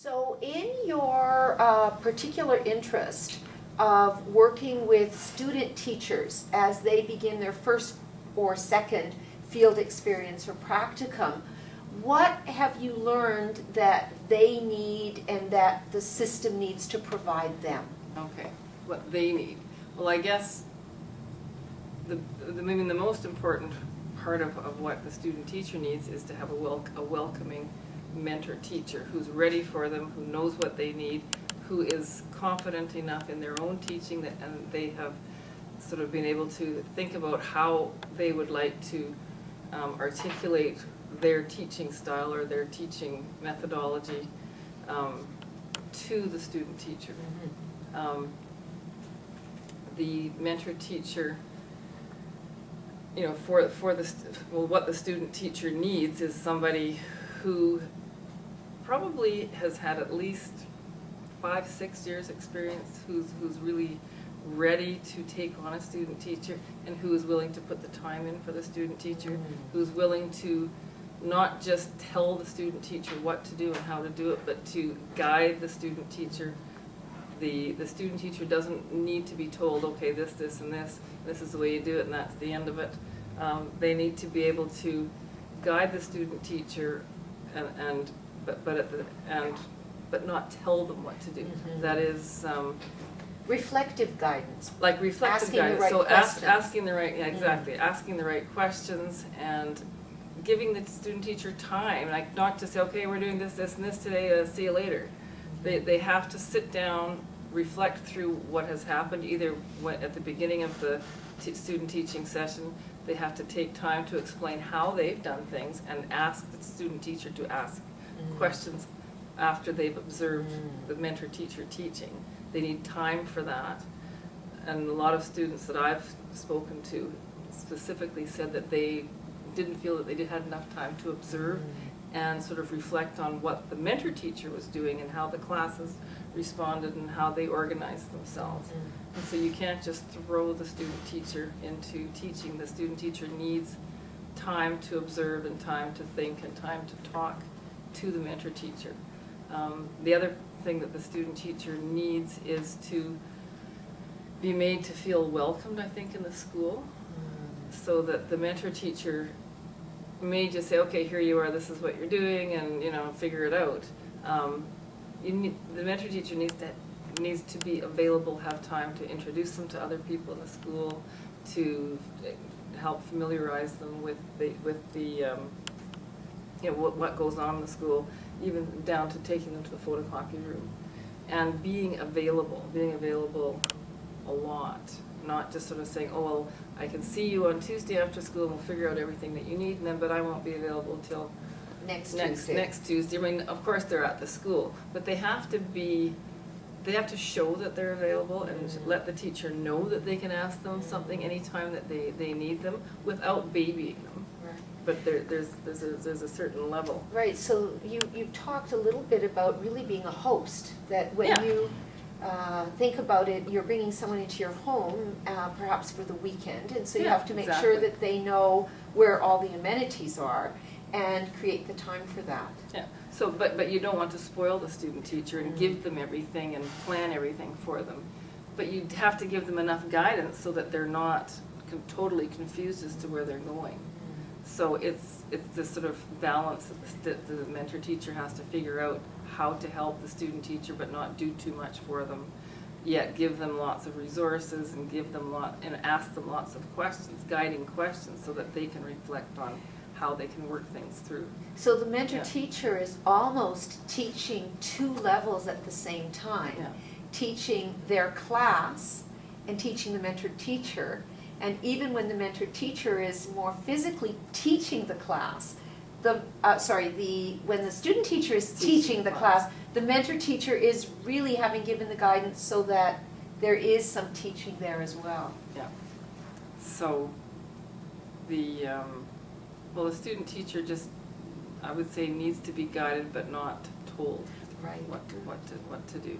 So in your particular interest of working with student teachers as they begin their first or second field experience or practicum, what have you learned that they need and that the system needs to provide them? Okay, what they need. Well, I guess maybe the most important part of what the student teacher needs is to have a welcoming mentor teacher who's ready for them, who knows what they need, who is confident enough in their own teaching and they have sort of been able to think about how they would like to articulate their teaching style or their teaching methodology to the student teacher. The mentor teacher, you know, what the student teacher needs is somebody who probably has had at least 5-6 years experience, who's really ready to take on a student teacher and who is willing to put the time in for the student teacher, who's willing to not just tell the student teacher what to do and how to do it, but to guide the student teacher. The student teacher doesn't need to be told, okay, this, and this is the way you do it, and that's the end of it. They need to be able to guide the student teacher but not tell them what to do. That is Reflective guidance. like reflective Asking guidance. the right So questions. asking the right, yeah, exactly, asking the right questions and giving the student teacher time, like not just say, okay, we're doing this, and this today, see you later. They have to sit down, reflect through what has happened, either at the beginning of the student teaching session. They have to take time to explain how they've done things and ask the student teacher to ask questions after they've observed the mentor teacher teaching. They need time for that. And a lot of students that I've spoken to specifically said that they didn't feel that they had enough time to observe and sort of reflect on what the mentor teacher was doing and how the classes responded and how they organized themselves. And so you can't just throw the student teacher into teaching. The student teacher needs time to observe and time to think and time to talk to the mentor teacher. The other thing that the student teacher needs is to be made to feel welcomed, I think, in the school, so that the mentor teacher may just say, okay, here you are, this is what you're doing, and figure it out. The mentor teacher needs to be available, have time to introduce them to other people in the school, to help familiarize them with what goes on in the school, even down to taking them to the photocopy room, and being available a lot. Not just sort of saying, oh, well, I can see you on Tuesday after school and we'll figure out everything that you need, but I won't be available till next Tuesday. I mean, of course they're at the school, but they have to show that they're available and let the teacher know that they can ask them something anytime that they need them without babying them. Right. But there's a certain level. Right, so you've talked a little bit about really being a host, that when you think about it, you're bringing someone into your home, perhaps for the weekend, and so you have to make sure that they know where all the amenities are and create the time for that. Yeah. So, but you don't want to spoil the student teacher and give them everything and plan everything for them. But you have to give them enough guidance so that they're not totally confused as to where they're going. So it's this sort of balance that the mentor teacher has to figure out, how to help the student teacher but not do too much for them, yet give them lots of resources and ask them lots of questions, guiding questions, so that they can reflect on how they can work things through. So the mentor teacher is almost teaching two levels at the same time, teaching their class and teaching the mentor teacher. And even when the mentor teacher is more physically teaching the class, when the student teacher is teaching the class, the mentor teacher is really having given the guidance so that there is some teaching there as well. Yeah. So the student teacher just, I would say, needs to be guided but not told what to do.